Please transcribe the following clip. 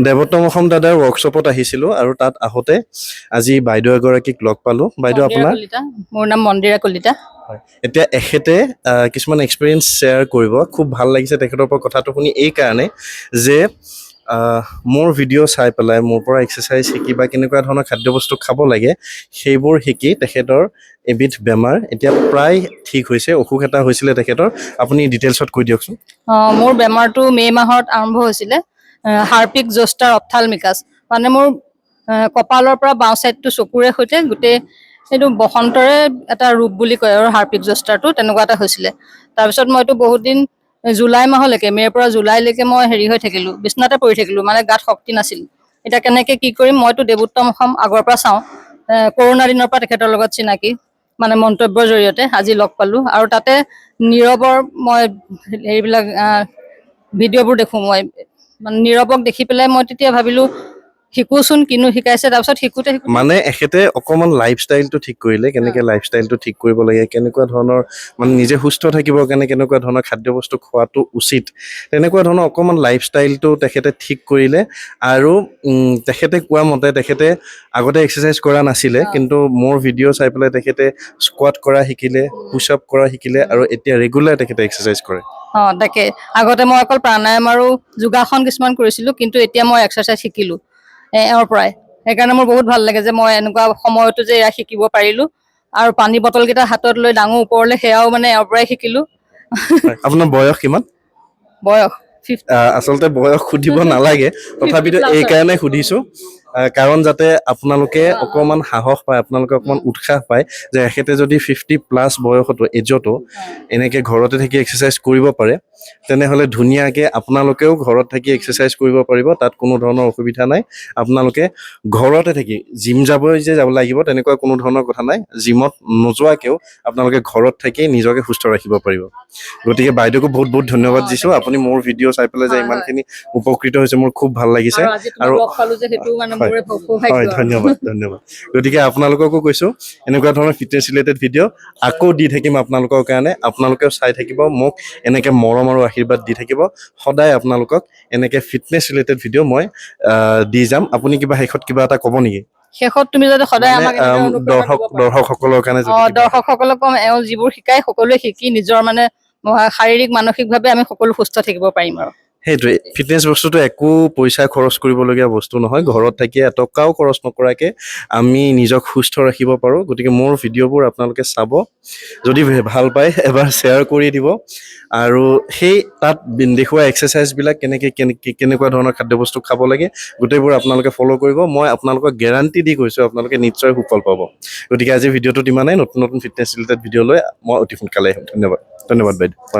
দেৱত্তম অসম দাদাৰ ৱৰ্কশ্বপত আহিছিলোঁ আৰু তাত আহোঁতে আজি বাইদেউ এগৰাকীক লগ পালোঁ। বাইদেউ আপোনাৰ? মোৰ নাম মন্দিৰা কলিতা। হয়, এতিয়া এখেতে কিছুমান এক্সপিৰিয়েঞ্চ শ্বেয়াৰ কৰিব। খুব ভাল লাগিছে তেখেতৰ পৰা কথাটো শুনি এই কাৰণে যে মোৰ ভিডিঅ' চাই পেলাই মোৰ পৰা এক্সাৰচাইজ শিকি বা কেনেকুৱা ধৰণৰ খাদ্যবস্তু খাব লাগে সেইবোৰ শিকি তেখেতৰ এবিধ বেমাৰ এতিয়া প্ৰায় ঠিক হৈছে। অসুখ এটা হৈছিলে তেখেতৰ, আপুনি ডিটেইলছত কৈ দিয়কচোন। মোৰ বেমাৰটো মে' মাহত আৰম্ভ হৈছিলে, হাৰ্পিক জষ্টাৰ অপথালমিকাছ। মানে মোৰ কপালৰ পৰা বাওঁ ছাইডটো চকুৰে সৈতে গোটেই সেইটো বসন্তৰে এটা ৰূপ বুলি কয় আৰু হাৰ্পিক জষ্টাৰটো তেনেকুৱা এটা হৈছিলে। তাৰপিছত মইতো বহুত দিন জুলাই মাহলৈকে, মে'ৰ পৰা জুলাইলৈকে মই হেৰি হৈ থাকিলোঁ, বিচনাতে পৰি থাকিলোঁ, মানে গাত শক্তি নাছিল। এতিয়া কেনেকৈ কি কৰিম, মইতো দেৱোত্তম অসম আগৰ পৰা চাওঁ, কৰোণা দিনৰ পৰা তেখেতৰ লগত চিনাকি, মানে মন্তব্যৰ জৰিয়তে আজি লগ পালোঁ। আৰু তাতে নীৰৱৰ মই হেৰিবিলাক ভিডিঅ'বোৰ দেখোঁ, মই মানে নীৰৱক দেখি পেলাই মই তেতিয়া ভাবিলোঁ শিকোচোন কিনো শিকাইছে। তাৰপিছত শিকোতে মানে এখেতে অকণমান লাইফষ্টাইলটো ঠিক কৰিলে, কেনেকৈ লাইফষ্টাইলটো ঠিক কৰিব লাগে, কেনেকুৱা ধৰণৰ মানে নিজে সুস্থ থাকিবৰ কাৰণে কেনেকুৱা ধৰণৰ খাদ্যবস্তু খোৱাটো উচিত, তেনেকুৱা ধৰণৰ অকণমান লাইফষ্টাইলটো তেখেতে ঠিক কৰিলে। আৰু তেখেতে কোৱা মতে তেখেতে আগতে এক্সাৰচাইজ কৰা নাছিলে, কিন্তু মোৰ ভিডিঅ' চাই পেলাই তেখেতে স্কোৱাট কৰা শিকিলে, পুছ আপ কৰা শিকিলে আৰু এতিয়া ৰেগুলাৰ তেখেতে এক্সাৰচাইজ কৰে। তাকে আগতে মই অকল প্ৰাণায়াম আৰু যোগাসন কিছুমান কৰিছিলোঁ, কিন্তু এতিয়া মই এক্সাৰচাইজ শিকিলোঁ এওঁৰ পৰাই। সেইকাৰণে মোৰ বহুত ভাল লাগে যে মই এনেকুৱা সময়তো যে এয়া শিকিব পাৰিলোঁ। আৰু পানী বটলকেইটা হাতত লৈ ডাঙৰ ওপৰলৈ, সেয়াও মানে এওঁৰ পৰাই শিকিলোঁ। আপোনাৰ বয়স কিমান? বয়স আচলতে বয়স সুধিব নালাগে, তথাপিতো এই কাৰণে সুধিছোঁ কাৰণ যাতে আপোনালোকে অকণমান সাহস পায়, আপোনালোকে অকণমান উৎসাহ পায় যে এখেতে যদি 50+ বয়সতো এজতো এনেকৈ ঘৰতে থাকি এক্সাৰচাইজ কৰিব পাৰে, তেনেহ'লে ধুনীয়াকৈ আপোনালোকেও ঘৰত থাকি এক্সাৰচাইজ কৰিব পাৰিব। তাত কোনো ধৰণৰ অসুবিধা নাই। আপোনালোকে ঘৰতে থাকি জিম যাব লাগিব তেনেকুৱা কোনো ধৰণৰ কথা নাই। জিমত নোযোৱাকৈও আপোনালোকে ঘৰত থাকি নিজকে সুস্থ ৰাখিব পাৰিব। গতিকে বাইদেউকো বহুত বহুত ধন্যবাদ দিছোঁ। আপুনি মোৰ ভিডিঅ' চাই পেলাই যে ইমানখিনি উপকৃত হৈছে মোৰ খুব ভাল লাগিছে। আৰু হয়, ধন্যবাদ ধন্যবাদ। গতিকে আপোনালোককো কৈছোঁ এনেকুৱা ধৰণৰ ফিটনেছ ৰিলেটেড ভিডিঅ' আকৌ দি থাকিম আপোনালোকৰ কাৰণে। আপোনালোকেও চাই থাকিব, মোক এনেকৈ মৰম আৰু আশীৰ্বাদ দি থাকিব। সদায় আপোনালোকক এনেকৈ ফিটনেছ ৰিলেটেড ভিডিঅ' মই দি যাম। আপুনি শেষত কিবা এটা ক'ব নেকি? শেষত তুমি যাতে সদায় আমাক দৰ্শকসকলৰ কাৰণে দৰ্শকসকলক কম, এওঁ যিবোৰ শিকাই সকলোৱে শিকি নিজৰ মানে শাৰীৰিক মানসিকভাৱে আমি সকলো সুস্থ থাকিব পাৰিম। আৰু সেইটোৱে, ফিটনেছ বস্তুটো একো পইচা খৰচ কৰিবলগীয়া বস্তু নহয়। ঘৰত থাকি এটকাও খৰচ নকৰাকৈ আমি নিজক সুস্থ ৰাখিব পাৰোঁ। গতিকে মোৰ ভিডিঅ'বোৰ আপোনালোকে চাব, যদি ভাল পায় এবাৰ শ্বেয়াৰ কৰি দিব। আৰু সেই তাত দেখুওৱা এক্সাৰচাইজবিলাক কেনেকুৱা ধৰণৰ খাদ্যবস্তু খাব লাগে গোটেইবোৰ আপোনালোকে ফ'ল' কৰিব। মই আপোনালোকক গেৰাণ্টি দি কৈছোঁ আপোনালোকে নিশ্চয় সুফল পাব। গতিকে আজি ভিডিঅ'টোত ইমানেই। নতুন নতুন ফিটনেছ ৰিলেটেড ভিডিঅ' লৈ মই অতি সোনকালে আহিম। ধন্যবাদ বাইদেউ। হয়।